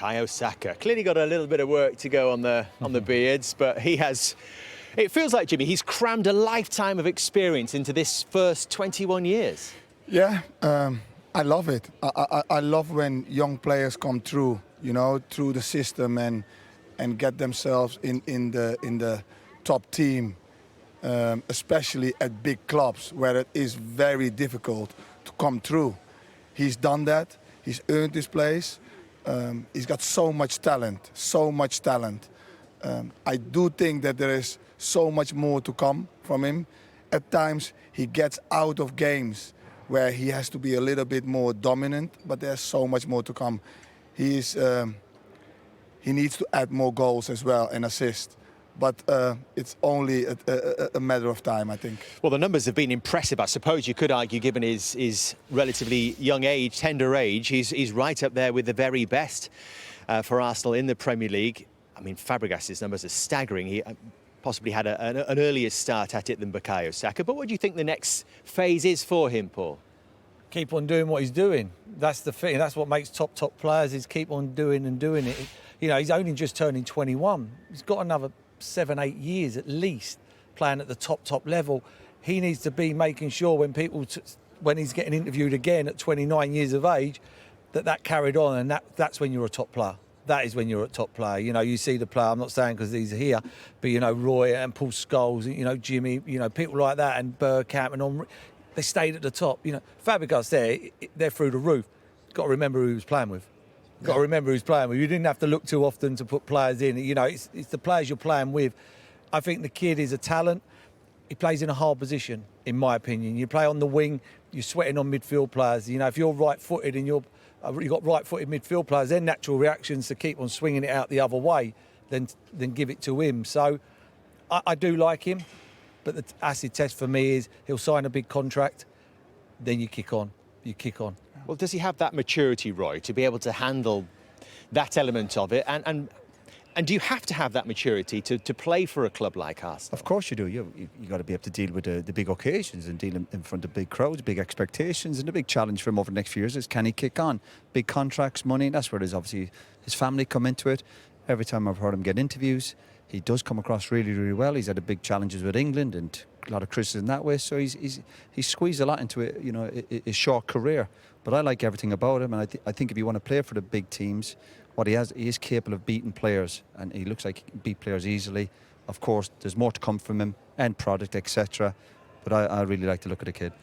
Bukayo Saka. Clearly got a little bit of work to go on the beards, but he has. It feels like, Jimmy, he's crammed a lifetime of experience into this first 21 years. Yeah, I love it. I love when young players come through, through the system and get themselves in the top team, especially at big clubs where it is very difficult to come through. He's done that. He's earned his place. He's got so much talent, so much talent. I do think that there is so much more to come from him. At times he gets out of games where he has to be a little bit more dominant, but there's so much more to come. He needs to add more goals as well and assists. But it's only a matter of time, I think. Well, the numbers have been impressive, I suppose you could argue, given his relatively young age, tender age. He's right up there with the very best for Arsenal in the Premier League. I mean, Fabregas's numbers are staggering. He possibly had an earlier start at it than Bukayo Saka. But what do you think the next phase is for him, Paul? Keep on doing what he's doing. That's the thing. That's what makes top players, is keep on doing it. He's only just turning 21. He's got another 7-8 years at least playing at the top level. He needs to be making sure when he's getting interviewed again at 29 years of age, that carried on, and that's when you're a top player. That is when you're a top player. You see the player, I'm not saying because he's here, but Roy and Paul Scholes, Jimmy, people like that, and Bergkamp and on, they stayed at the top. Fabregas they're through the roof. Got to remember who he was playing with. Got to remember who's playing with. You didn't have to look too often to put players in. It's the players you're playing with. I think the kid is a talent. He plays in a hard position, in my opinion. You play on the wing, you're sweating on midfield players. If you're right-footed and you've got right-footed midfield players, their natural reactions to keep on swinging it out the other way, then give it to him. So I do like him, but the acid test for me is he'll sign a big contract, then you kick on. Well, does he have that maturity, Roy, to be able to handle that element of it? And do you have to have that maturity to play for a club like Arsenal? Of course you do. You got to be able to deal with the big occasions and deal in front of big crowds, big expectations. And the big challenge for him over the next few years is, can he kick on? Big contracts, money, that's where there's obviously his family come into it. Every time I've heard him get interviews, he does come across really, really well. He's had big challenges with England and a lot of criticism that way. So he's squeezed a lot into it, his short career. But I like everything about him, and I think if you want to play for the big teams, he is capable of beating players, and he looks like he can beat players easily. Of course, there's more to come from him, end product, etc. But I really like to look at the kid.